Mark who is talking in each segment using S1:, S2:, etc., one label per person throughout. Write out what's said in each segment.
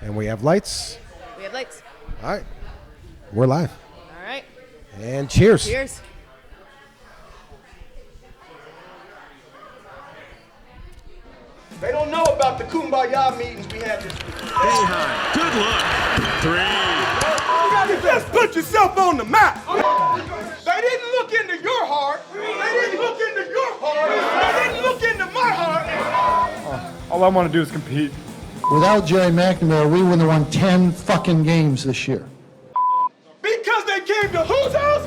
S1: And we have lights.
S2: We have lights.
S1: All right. We're live.
S2: All right.
S1: And cheers.
S2: Cheers.
S3: They don't know about the kumbaya meetings we had this week.
S4: Stay high. Good luck. 3.
S3: You just put yourself on the map. They didn't look into your heart. They didn't look into your heart. They didn't look into my heart.
S5: All I want to do is compete.
S6: Without Jerry McNamara, we wouldn't have won 10 fucking games this year.
S3: Because they came to whose house?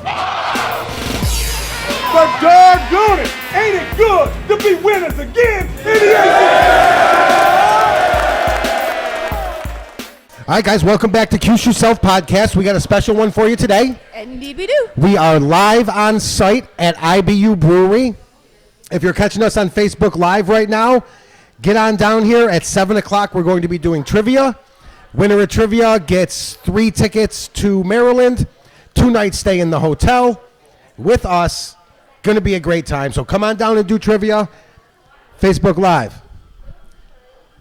S3: But doggone it, ain't it good to be winners again in the
S1: All right, guys, welcome back to Cuse Yourself Podcast. We got a special one for you today.
S2: Indeed we do.
S1: We are live on site at IBU Brewery. If you're catching us on Facebook Live right now, get on down here at 7 o'clock. We're going to be doing trivia. Winner of trivia gets 3 tickets to Maryland, 2-night stay in the hotel with us. Going to be a great time. So come on down and do trivia. Facebook Live.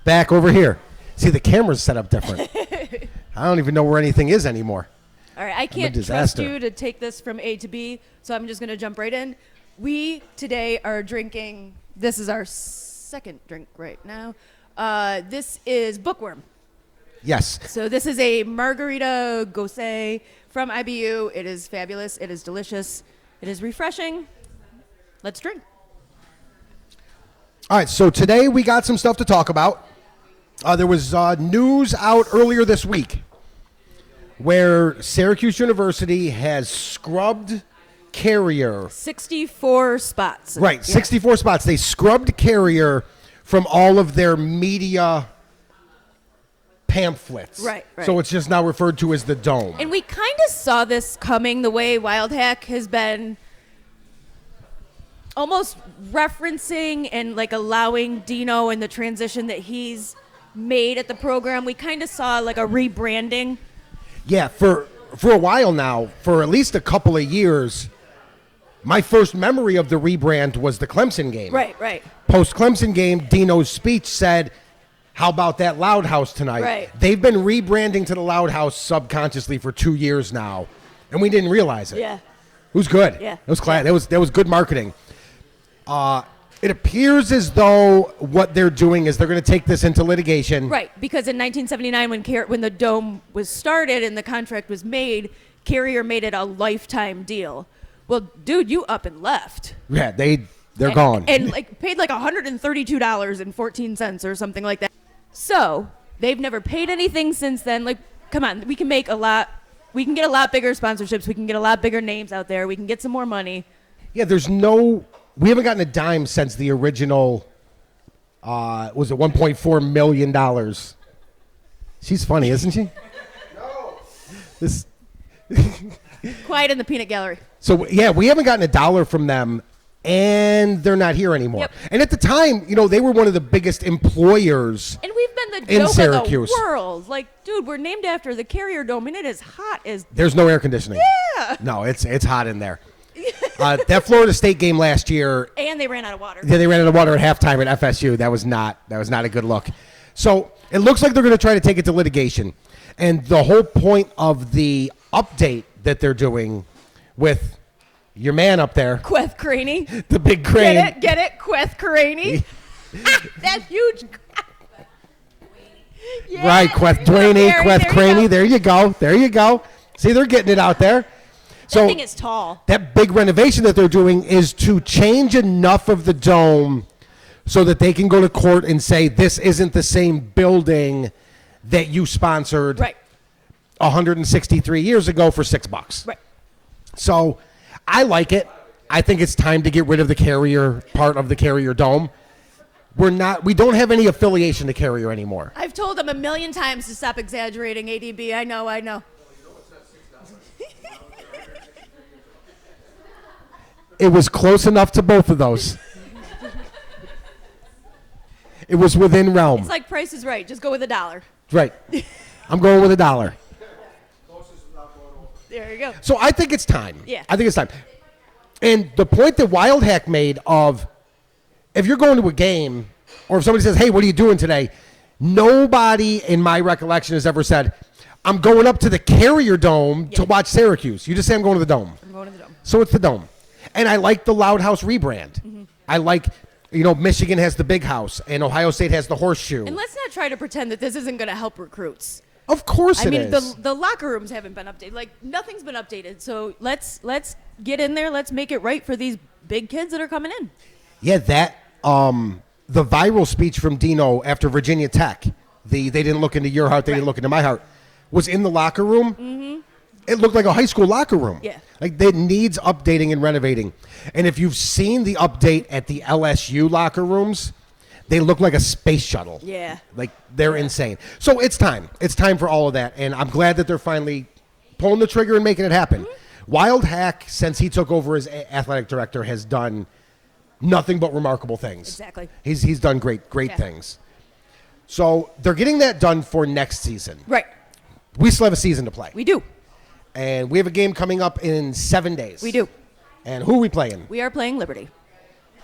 S1: Back over here. See, the camera's set up different. I don't even know where anything is anymore.
S2: All right, I can't trust you to take this from A to B, so I'm just going to jump right in. We today are drinking, this is our second drink right now. This is Bookworm.
S1: Yes.
S2: So this is a margarita gose from IBU. It is fabulous. It is delicious. It is refreshing. Let's drink.
S1: All right, so today we got some stuff to talk about. There was news out earlier this week where Syracuse University has scrubbed Carrier.
S2: 64 spots.
S1: Right,
S2: Yeah.
S1: 64 spots. They scrubbed Carrier from all of their media pamphlets.
S2: Right.
S1: So it's just now referred to as the Dome.
S2: And we kind of saw this coming the way Wild Hack has been almost referencing and like allowing Dino and the transition that he's made at the program. We kind of saw like a rebranding.
S1: Yeah, for a while now, for at least a couple of years, my first memory of the rebrand was the Clemson game.
S2: Right.
S1: Post-Clemson game, Dino's speech said, how about that Loud House tonight?
S2: Right.
S1: They've been rebranding to the Loud House subconsciously for 2 years now, and we didn't realize it.
S2: Yeah.
S1: It was good.
S2: Yeah.
S1: It was class. That was good marketing. It appears as though what they're doing is they're going to take this into litigation.
S2: Right, because in 1979 when the Dome was started and the contract was made, Carrier made it a lifetime deal. Well, dude, you up and left.
S1: Yeah, they're gone.
S2: And like paid like $132.14 or something like that. So they've never paid anything since then. Like, come on, we can get a lot bigger sponsorships. We can get a lot bigger names out there. We can get some more money.
S1: Yeah, we haven't gotten a dime since the original, was it $1.4 million? She's funny, isn't she?
S3: No.
S1: This.
S2: Quiet in the peanut gallery.
S1: So, yeah, we haven't gotten a dollar from them, and they're not here anymore.
S2: Yep.
S1: And at the time, they were one of the biggest employers.
S2: And we've been the
S1: in
S2: joke
S1: Syracuse.
S2: of the world. Like, dude, we're named after the Carrier Dome, and it is hot as...
S1: There's no air conditioning.
S2: Yeah.
S1: No, it's hot in there. That Florida State game last year.
S2: And they ran out of water.
S1: Yeah, they ran out of water at halftime at FSU. That was not a good look. So it looks like they're going to try to take it to litigation. And the whole point of the update that they're doing with your man up there,
S2: Queth Craney.
S1: the big crane.
S2: Get it? Queth Craney. That huge. Yeah,
S1: Right, Queth Dwaney, Queth Craney. There you go. See, they're getting it out there. So
S2: That thing is tall.
S1: that big renovation that they're doing is to change enough of the Dome so that they can go to court and say this isn't the same building that you sponsored
S2: Right.
S1: 163 years ago for $6.
S2: Right.
S1: So I like it. I think it's time to get rid of the Carrier part of the Carrier Dome. We don't have any affiliation to Carrier anymore.
S2: I've told them a million times to stop exaggerating, ADB. I know.
S1: It was close enough to both of those. It was within realm.
S2: It's like Price is Right. Just go with $1.
S1: Right. I'm going with $1.
S2: There you go.
S1: So I think it's time.
S2: Yeah.
S1: I think it's time. And the point that Wild Hack made of if you're going to a game or if somebody says, hey, what are you doing today? Nobody in my recollection has ever said, I'm going up to the Carrier Dome to watch Syracuse. You just say, I'm going to the Dome.
S2: I'm going to the Dome.
S1: So it's the Dome. And I like the Loud House rebrand.
S2: Mm-hmm.
S1: I like, Michigan has the Big House and Ohio State has the Horseshoe.
S2: And let's not try to pretend that this isn't going to help recruits.
S1: Of course it is.
S2: I mean, the locker rooms haven't been updated. Like, nothing's been updated. So let's get in there. Let's make it right for these big kids that are coming in.
S1: Yeah, that, the viral speech from Dino after Virginia Tech, they didn't look into your heart, they didn't look into my heart, was in the locker room. Mm-hmm. It looked like a high school locker room.
S2: Yeah.
S1: Like, it needs updating and renovating. And if you've seen the update at the LSU locker rooms, they look like a space shuttle.
S2: Yeah.
S1: Like, they're insane. So it's time. It's time for all of that. And I'm glad that they're finally pulling the trigger and making it happen. Mm-hmm. Wild Hack, since he took over as athletic director, has done nothing but remarkable things.
S2: Exactly.
S1: He's done great things. So they're getting that done for next season.
S2: Right.
S1: We still have a season to play.
S2: We do.
S1: And we have a game coming up in 7 days.
S2: We do.
S1: And who are we playing?
S2: We are playing Liberty.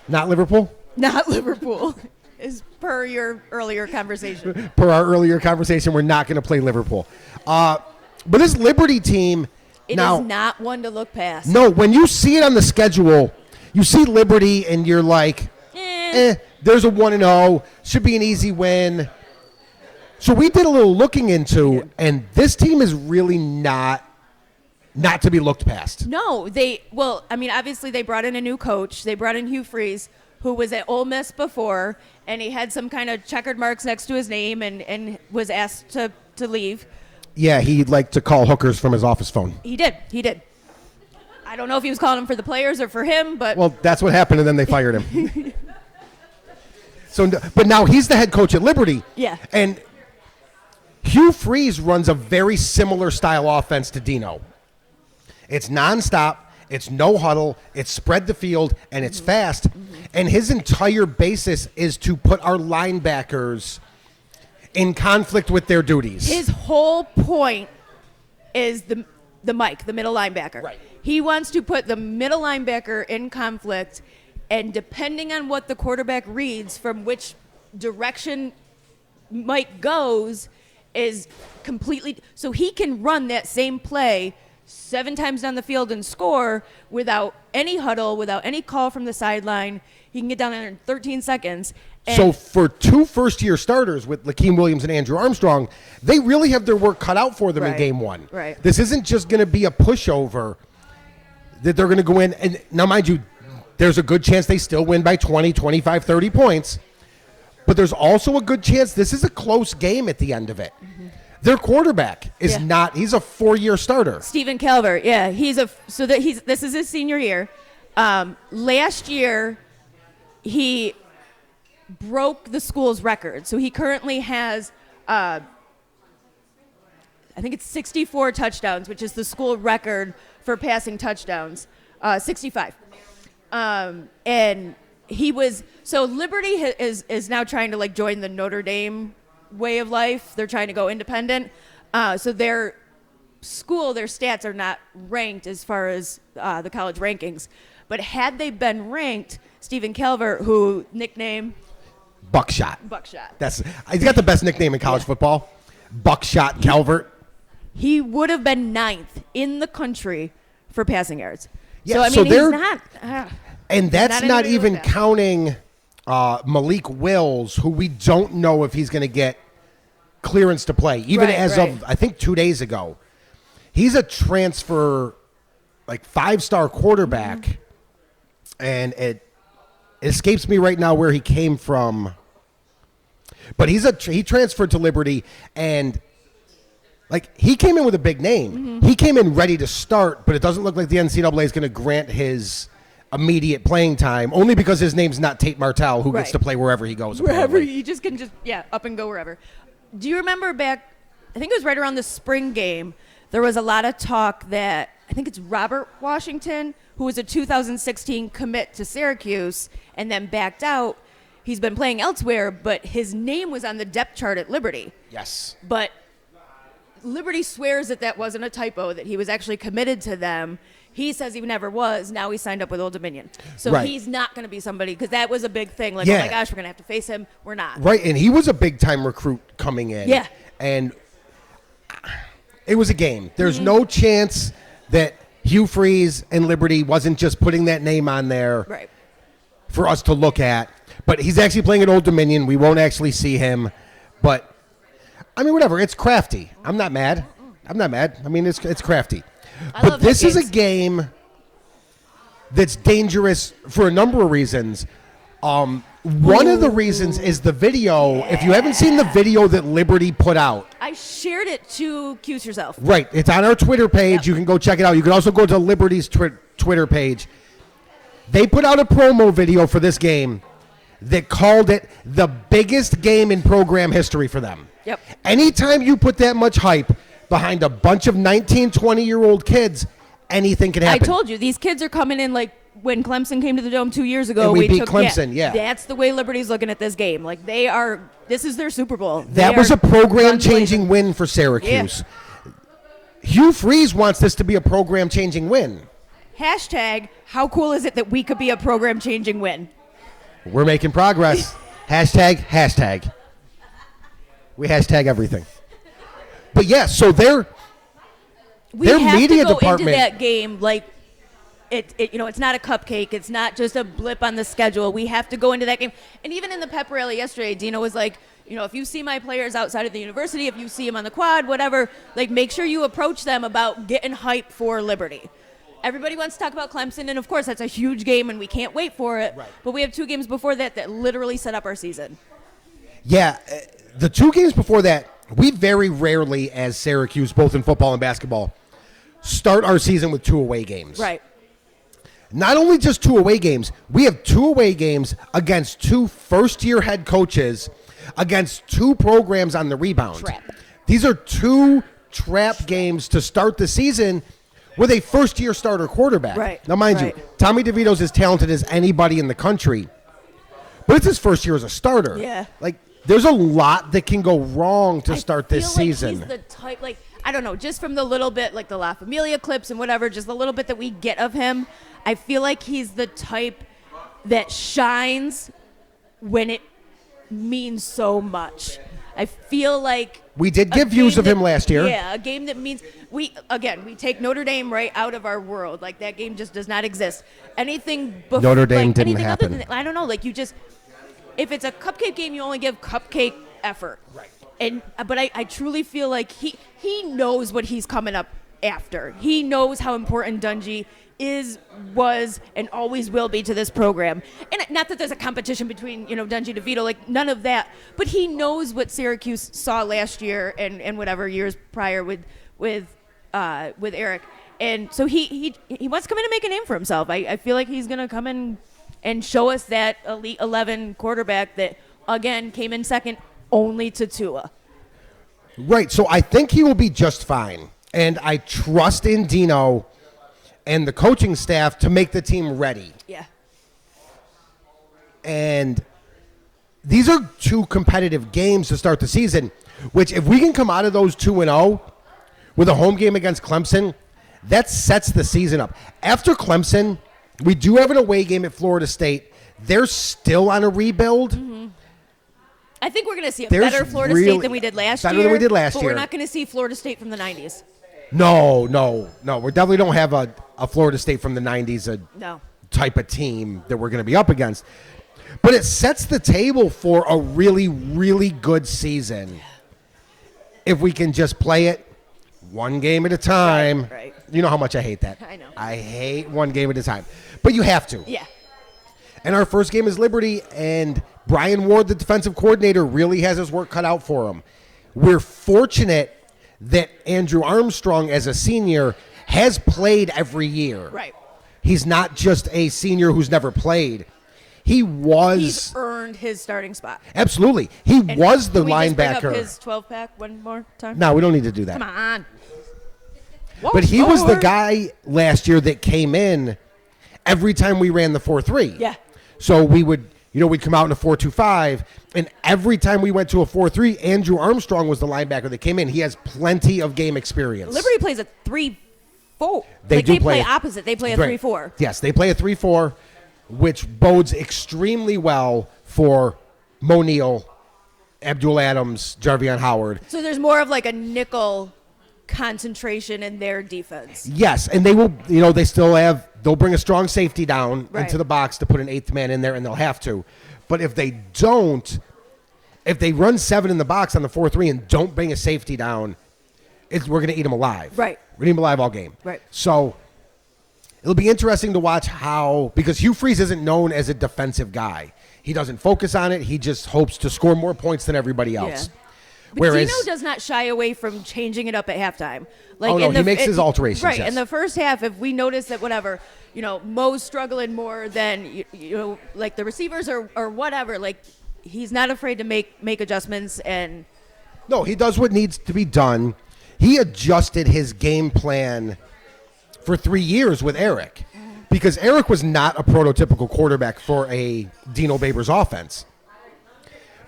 S1: Not Liverpool?
S2: Not Liverpool. Is per your earlier conversation.
S1: Per our earlier conversation, we're not going to play Liverpool. But this Liberty team
S2: It
S1: now,
S2: is not one to look past.
S1: No, when you see it on the schedule, you see Liberty and you're like, there's a 1-0, should be an easy win. So we did a little looking into, and this team is really not to be looked past.
S2: No, obviously they brought in a new coach. They brought in Hugh Freeze, who was at Ole Miss before, and he had some kind of checkered marks next to his name and was asked to leave.
S1: Yeah, he'd like to call hookers from his office phone.
S2: He did. I don't know if he was calling them for the players or for him, but...
S1: Well, that's what happened, and then they fired him. But now he's the head coach at Liberty.
S2: Yeah.
S1: And Hugh Freeze runs a very similar style offense to Dino. It's nonstop, it's no huddle, it's spread the field, and it's fast. And his entire basis is to put our linebackers in conflict with their duties.
S2: His whole point is the Mike, the middle linebacker.
S1: Right.
S2: He wants to put the middle linebacker in conflict, and depending on what the quarterback reads from which direction Mike goes is completely... So he can run that same play 7 times down the field and score without any huddle, without any call from the sideline. He can get down there in 13 seconds.
S1: So for 2 first-year starters with Lakeem Williams and Andrew Armstrong, they really have their work cut out for them in game 1.
S2: Right.
S1: This isn't just going to be a pushover that they're going to go in. And now, mind you, there's a good chance they still win by 20, 25, 30 points. But there's also a good chance this is a close game at the end of it. Mm-hmm. Their quarterback is not, he's a 4-year starter.
S2: Stephen Calvert, yeah. This is his senior year. Last year, he broke the school's record. So he currently has, I think it's 64 touchdowns, which is the school record for passing touchdowns, 65. And he was, so Liberty is now trying to join the Notre Dame way of life. They're trying to go independent. So their school, their stats are not ranked as far as the college rankings. But had they been ranked, Stephen Calvert, who nickname?
S1: Buckshot.
S2: That's
S1: he's got the best nickname in college football. Buckshot Calvert.
S2: He would have been 9th in the country for passing yards.
S1: Yeah,
S2: so he's not.
S1: And that's not even
S2: that.
S1: counting Malik Wills, who we don't know if he's going to get clearance to play, even of, I think, 2 days ago. He's a transfer, 5-star quarterback, and it escapes me right now where he came from. But he transferred to Liberty, and he came in with a big name. Mm-hmm. He came in ready to start, but it doesn't look like the NCAA is going to grant his immediate playing time, only because his name's not Tate Martell, who gets to play wherever he goes.
S2: Wherever he just can up and go wherever. Do you remember back, I think it was right around the spring game, there was a lot of talk that, I think it's Robert Washington, who was a 2016 commit to Syracuse and then backed out. He's been playing elsewhere, but his name was on the depth chart at Liberty.
S1: Yes.
S2: But Liberty swears that wasn't a typo, that he was actually committed to them. He says he never was. Now he signed up with Old Dominion. So he's not going to be somebody, because that was a big thing. Like, oh my gosh, we're going to have to face him. We're not.
S1: Right, and he was a big-time recruit coming in.
S2: Yeah.
S1: And it was a game. There's no chance that Hugh Freeze and Liberty wasn't just putting that name on there for us to look at. But he's actually playing at Old Dominion. We won't actually see him. But, I mean, whatever. It's crafty. I'm not mad. I mean, it's crafty. But this is a game that's dangerous for a number of reasons. One of the reasons is the video. Yeah. If you haven't seen the video that Liberty put out.
S2: I shared it to Cuse yourself.
S1: Right. It's on our Twitter page. Yep. You can go check it out. You can also go to Liberty's Twitter page. They put out a promo video for this game that called it the biggest game in program history for them.
S2: Yep.
S1: Anytime you put that much hype behind a bunch of 19, 20-year-old kids, anything can happen.
S2: I told you, these kids are coming in like when Clemson came to the Dome 2 years ago.
S1: And we beat Clemson, yeah.
S2: That's the way Liberty's looking at this game. Like, this is their Super Bowl.
S1: That was a program-changing win for Syracuse. Yeah. Hugh Freeze wants this to be a program-changing win.
S2: Hashtag, how cool is it that we could be a program-changing win?
S1: We're making progress. Hashtag. We hashtag everything. But yeah, so their media department. We have to go into that game like it's not a cupcake. It's not just a blip on the schedule. We have to go into that game. And even in the pep rally yesterday, Dino was like, if you see my players outside of the university, if you see them on the quad, whatever, like, make sure you approach them about getting hype for Liberty. Everybody wants to talk about Clemson, and of course that's a huge game, and we can't wait for it. Right. But we have 2 games before that literally set up our season. Yeah, the 2 games before that, we very rarely, as Syracuse, both in football and basketball, start our season with 2 away games.
S2: Right.
S1: Not only just 2 away games, we have 2 away games against 2 first-year head coaches against 2 programs on the rebound.
S2: Trap.
S1: These are 2 trap games to start the season with a first-year starter quarterback.
S2: Right.
S1: Now, mind you, Tommy DeVito's as talented as anybody in the country, but it's his first year as a starter.
S2: Yeah.
S1: Like, there's a lot that can go wrong to start this season.
S2: He's the type, like, I don't know, just from the little bit, like the La Familia clips and whatever, just the little bit that we get of him, I feel like he's the type that shines when it means so much. I feel like
S1: we did get views of him last year.
S2: Yeah, a game that means we take Notre Dame right out of our world. Like, that game just does not exist. Anything before
S1: Notre Dame didn't happen.
S2: Other than, I don't know, like, you just, if it's a cupcake game, you only give cupcake effort.
S1: Right.
S2: But I truly feel like he knows what he's coming up after. He knows how important Dungy was, and always will be to this program. And not that there's a competition between, Dungy and DeVito, like, none of that. But he knows what Syracuse saw last year and whatever years prior with Eric. And so he wants to come in and make a name for himself. I feel like he's going to come in and show us that Elite 11 quarterback that, again, came in second only to Tua.
S1: Right, so I think he will be just fine. And I trust in Dino and the coaching staff to make the team ready.
S2: Yeah.
S1: And these are 2 competitive games to start the season, which if we can come out of those 2-0 with a home game against Clemson, that sets the season up. After Clemson, we do have an away game at Florida State. They're still on a rebuild.
S2: Mm-hmm. I think we're going to see a better Florida State than we did last year.
S1: Better than we did last
S2: year.
S1: But
S2: we're not going to see Florida State from the 90s.
S1: No. We definitely don't have a Florida State from the 90s, type of team that we're going to be up against. But it sets the table for a really, really good season. If we can just play it 1 game at a time.
S2: Right.
S1: You know how much I hate that.
S2: I know.
S1: I hate 1 game at a time. But you have to.
S2: Yeah.
S1: And our first game is Liberty, and Brian Ward, the defensive coordinator, really has his work cut out for him. We're fortunate that Andrew Armstrong, as a senior, has played every year.
S2: Right.
S1: He's not just a senior who's never played. He's
S2: earned his starting spot.
S1: Absolutely. He was the
S2: can we
S1: linebacker.
S2: Just bring up his 12-pack one more time?
S1: No, we don't need to do that.
S2: Come on.
S1: But he was the guy last year that came in every time we ran the 4-3.
S2: Yeah.
S1: So we would we'd come out in a 4-2-5, and every time we went to a 4-3, Andrew Armstrong was the linebacker that came in. He has plenty of game experience.
S2: Liberty plays a 3-4.
S1: They
S2: play opposite. They play a 3-4.
S1: Yes, they play a 3-4, which bodes extremely well for Mo Neal, Abdul Adams, Jarvion Howard.
S2: So there's more of like a nickel concentration in their defense.
S1: Yes, and they will, they still they'll bring a strong safety down
S2: Right.
S1: into the box to put an eighth man in there, and they'll have to. But if they don't, if they run 7 in the box on the 4-3 and don't bring a safety down, we're going to eat them alive.
S2: Right.
S1: We're going to eat them alive all game.
S2: Right.
S1: So it'll be interesting to watch because Hugh Freeze isn't known as a defensive guy. He doesn't focus on it. He just hopes to score more points than everybody else.
S2: Yeah. But Dino does not shy away from changing it up at halftime.
S1: He makes his alterations.
S2: Right.
S1: Yes.
S2: In the first half, if we notice that Mo's struggling more than like the receivers or whatever, like he's not afraid to make adjustments and.
S1: No, he does what needs to be done. He adjusted his game plan for 3 years with Eric because Eric was not a prototypical quarterback for a Dino Babers offense.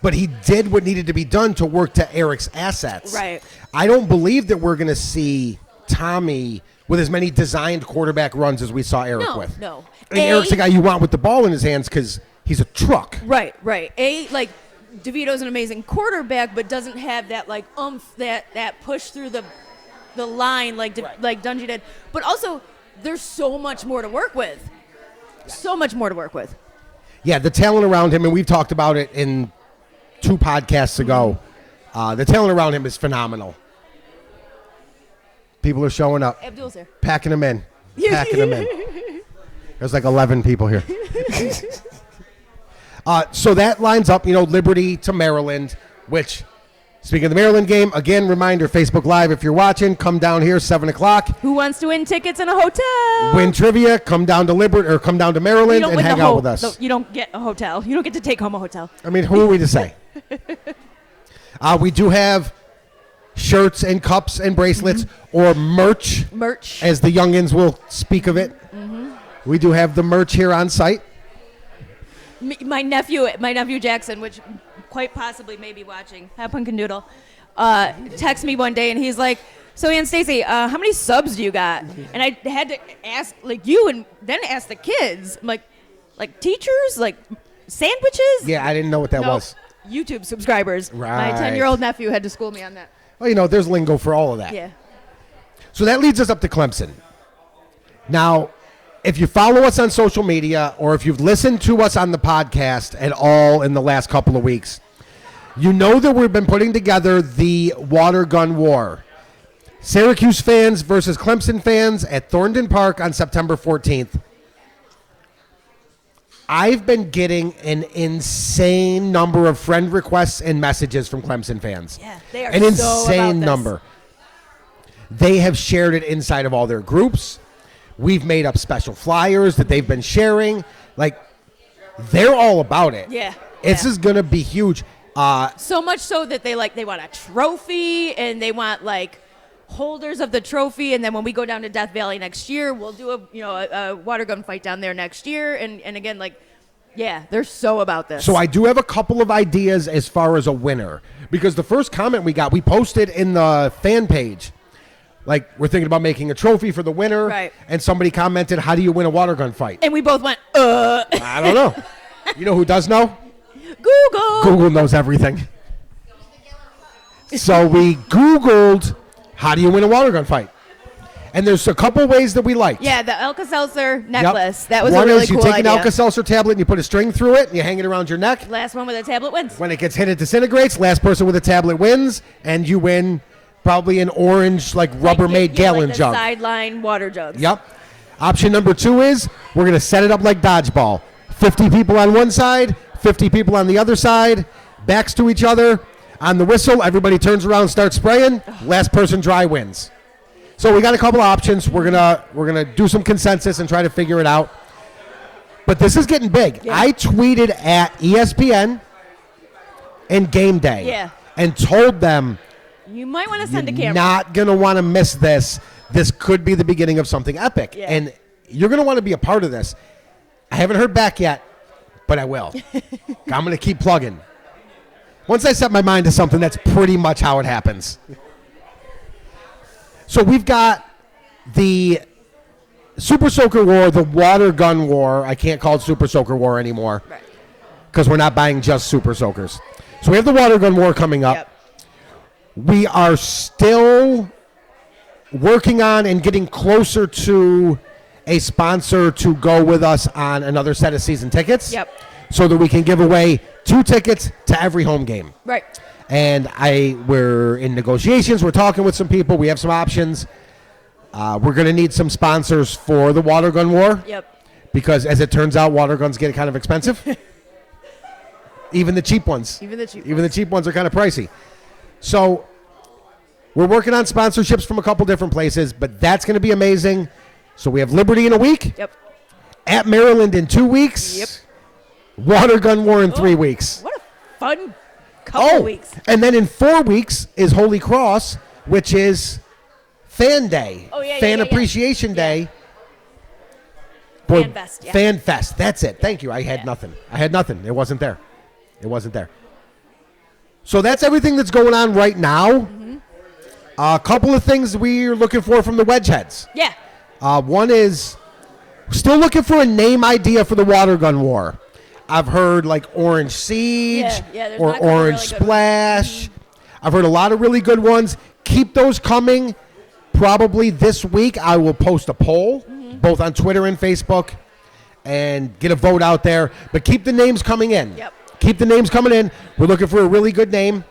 S1: But he did what needed to be done to work to Eric's assets.
S2: Right.
S1: I don't believe that we're going to see Tommy with as many designed quarterback runs as we saw Eric with.
S2: No.
S1: And Eric's the guy you want with the ball in his hands because he's a truck.
S2: Right. Like DeVito's an amazing quarterback, but doesn't have that like that push through the line like Dungy did. But also, there's so much more to work with. So much more to work with.
S1: Yeah, the talent around him, and we've talked about it in 2 podcasts ago. The talent around him is phenomenal. People are showing up.
S2: Abdul's here.
S1: Packing them in. There's like 11 people here. So that lines up, Liberty to Maryland, which, speaking of the Maryland game, again, reminder, Facebook Live, if you're watching, come down here, 7 o'clock.
S2: Who wants to win tickets in a hotel?
S1: Win trivia, come down to Liberty, or come down to Maryland and hang out with us.
S2: No, you don't get a hotel. You don't get to take home a hotel.
S1: I mean, who are we to say? We do have shirts and cups and bracelets or merch, as the youngins will speak of it. Mm-hmm. We do have the merch here on site.
S2: My nephew Jackson, which quite possibly may be watching, Pumpkin Doodle, texted me one day and he's like, "So Aunt Stacy, how many subs do you got?" And I had to ask like you and then ask the kids. I'm like teachers, like sandwiches?
S1: Yeah, I didn't know what that was.
S2: YouTube subscribers.
S1: Right.
S2: My 10-year-old nephew had to school me on that.
S1: Well, there's lingo for all of that.
S2: Yeah.
S1: So that leads us up to Clemson. Now, if you follow us on social media or if you've listened to us on the podcast at all in the last couple of weeks, you know that we've been putting together the water gun war. Syracuse fans versus Clemson fans at Thornton Park on September 14th. I've been getting an insane number of friend requests and messages from Clemson fans.
S2: Yeah, they are
S1: an insane number. They have shared it inside of all their groups. We've made up special flyers that they've been sharing. Like, they're all about it.
S2: Yeah.
S1: This is going to be huge.
S2: So much so that they want a trophy and they want like holders of the trophy, and then when we go down to Death Valley next year, we'll do a water gun fight down there next year. And again, like, yeah, they're so about this.
S1: So I do have a couple of ideas as far as a winner, because the first comment we posted in the fan page, like, we're thinking about making a trophy for the winner.
S2: Right.
S1: And somebody commented, "How do you win a water gun fight?"
S2: And we both went,
S1: I don't know. You know who does know?
S2: Google.
S1: Google knows everything. So we Googled, how do you win a water gun fight? And there's a couple ways that we liked.
S2: Yeah, the Alka-Seltzer necklace.
S1: Yep.
S2: That was
S1: One
S2: a really
S1: is you
S2: cool
S1: take
S2: idea.
S1: an Alka-Seltzer tablet and you put a string through it and you hang it around your neck.
S2: Last one with a tablet wins.
S1: When it gets hit, it disintegrates. Last person with a tablet wins, and you win probably an orange, like Rubbermaid gallon
S2: like the
S1: jug.
S2: Sideline water jugs.
S1: Yep. Option number 2 is we're going to set it up like dodgeball. 50 people on one side, 50 people on the other side, backs to each other. On the whistle, everybody turns around and starts spraying. Last person dry wins. So we got a couple options. We're gonna do some consensus and try to figure it out. But this is getting big.
S2: Yeah.
S1: I tweeted at ESPN and Game Day and told them,
S2: you might want to send a
S1: you're
S2: camera.
S1: not going to want to miss this. This could be the beginning of something epic.
S2: Yeah.
S1: And you're going to want to be a part of this. I haven't heard back yet, but I will. I'm going to keep plugging. Once I set my mind to something, that's pretty much how it happens. So we've got the Super Soaker War, the Water Gun War. I can't call it Super Soaker War anymore because we're not buying just Super Soakers. So we have the Water Gun War coming up.
S2: Yep.
S1: We are still working on and getting closer to a sponsor to go with us on another set of season tickets.
S2: Yep.
S1: So that we can give away 2 tickets to every home game.
S2: Right.
S1: And we're in negotiations. We're talking with some people. We have some options. We're going to need some sponsors for the Water Gun War.
S2: Yep.
S1: Because as it turns out, water guns get kind of expensive. Even the cheap ones.
S2: Even the cheap
S1: ones are kind of pricey. So we're working on sponsorships from a couple different places, but that's going to be amazing. So we have Liberty in a week.
S2: Yep.
S1: At Maryland in 2 weeks.
S2: Yep.
S1: Water Gun War in 3 weeks.
S2: What a fun couple weeks.
S1: And then in 4 weeks is Holy Cross, which is Fan Day.
S2: Oh, yeah,
S1: Fan
S2: yeah, yeah,
S1: Appreciation
S2: yeah.
S1: Day.
S2: Fan Fest, yeah.
S1: Fan Fest. That's it. Thank you. I had nothing. It wasn't there. So that's everything that's going on right now.
S2: Mm-hmm.
S1: A couple of things we're looking for from the wedge heads.
S2: Yeah.
S1: One is still looking for a name idea for the Water Gun War. I've heard like Orange Siege
S2: there's
S1: or
S2: not a couple
S1: Orange
S2: really good
S1: Splash.
S2: ones.
S1: I've heard a lot of really good ones. Keep those coming. Probably this week I will post a poll, both on Twitter and Facebook, and get a vote out there. But keep the names coming in.
S2: Yep.
S1: Keep the names coming in. We're looking for a really good name.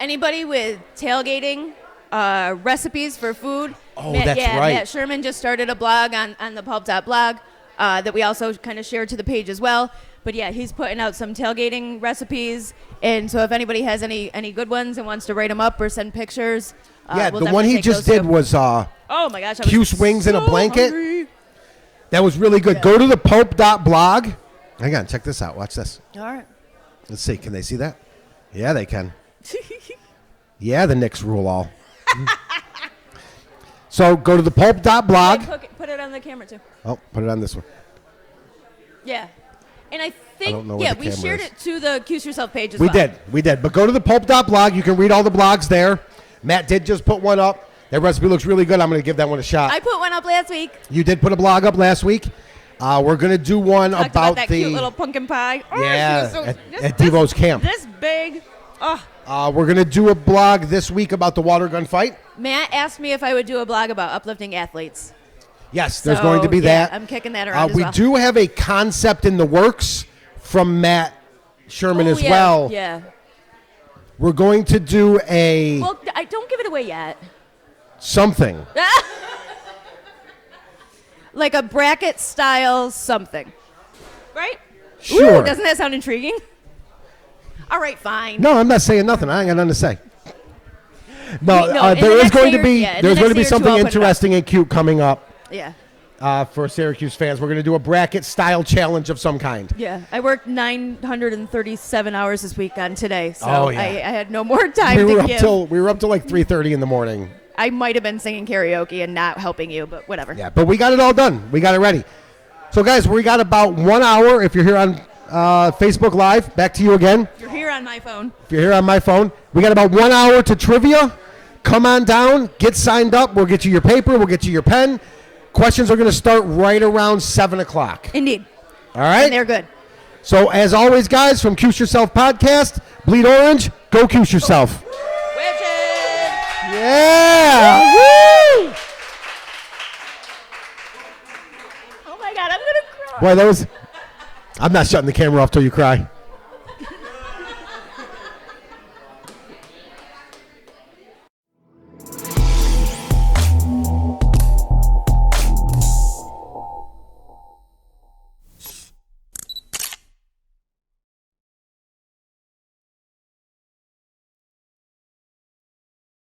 S2: Anybody with tailgating recipes for food?
S1: Oh, that's right.
S2: Matt Sherman just started a blog on the pulp.blog that we also kind of shared to the page as well. But yeah, he's putting out some tailgating recipes, and so if anybody has any good ones and wants to write them up or send pictures,
S1: Yeah,
S2: we'll
S1: the one
S2: definitely
S1: he
S2: take
S1: just
S2: those
S1: did
S2: too.
S1: was
S2: Oh my gosh, I was
S1: Cuse wings in a
S2: so
S1: blanket.
S2: hungry.
S1: That was really good. Go to the Pope.blog. Hang on, check this out. Watch this.
S2: All right.
S1: Let's see. Can they see that? Yeah, they can. Yeah, the Knicks rule all. So go to the Pope.blog.
S2: Put it on the camera too.
S1: Oh, put it on this one.
S2: Yeah. And I think,
S1: don't know where the
S2: we
S1: camera
S2: shared
S1: is.
S2: it to the Cuse Yourself page as
S1: We
S2: well.
S1: did. But go to the Pope.blog. You can read all the blogs there. Matt did just put one up. That recipe looks really good. I'm going to give that one a shot.
S2: I put one up last week.
S1: You did put a blog up last week. We're going to do one
S2: Talked
S1: about
S2: that
S1: the
S2: cute little pumpkin pie. Oh,
S1: Yeah,
S2: she was
S1: at Devo's camp.
S2: This big. Oh.
S1: We're going to do a blog this week about the water gun fight.
S2: Matt asked me if I would do a blog about uplifting athletes.
S1: Yes, there's
S2: So,
S1: going to be
S2: yeah,
S1: that.
S2: I'm kicking that around as
S1: We
S2: well.
S1: do have a concept in the works from Matt Sherman as
S2: yeah,
S1: well.
S2: Yeah.
S1: We're going to do a
S2: Well, I don't give it away yet.
S1: something.
S2: Like a bracket style something. Right?
S1: Sure.
S2: Ooh, doesn't that sound intriguing? All right, fine.
S1: No, I'm not saying nothing. I ain't got nothing to say. No,
S2: No, in
S1: there
S2: the
S1: is
S2: next
S1: going to
S2: year-
S1: be
S2: yeah, in the
S1: there's going to be
S2: next year or two,
S1: something
S2: I'll put it up.
S1: interesting and cute coming up
S2: Yeah.
S1: for Syracuse fans. We're going to do a bracket style challenge of some kind.
S2: Yeah. I worked 937 hours this week on today, so
S1: Oh, yeah.
S2: I had no more time
S1: We
S2: to
S1: were up
S2: give.
S1: till like 3:30 in the morning.
S2: I might have been singing karaoke and not helping you, but whatever.
S1: Yeah, but we got it all done. We got it ready. So, guys, we got about 1 hour. If you're here on Facebook Live, back to you again.
S2: You're here on my phone.
S1: If you're here on my phone, we got about 1 hour to trivia. Come on down, get signed up. We'll get you your paper. We'll get you your pen. Questions are going to start right around 7 o'clock.
S2: Indeed.
S1: All right?
S2: And they're good.
S1: So, as always, guys, from Cuse Yourself Podcast, bleed orange, go Cuse Yourself.
S2: Witches!
S1: Yeah! Woo!
S2: Oh my God, I'm going to cry.
S1: Boy, I'm not shutting the camera off till you cry.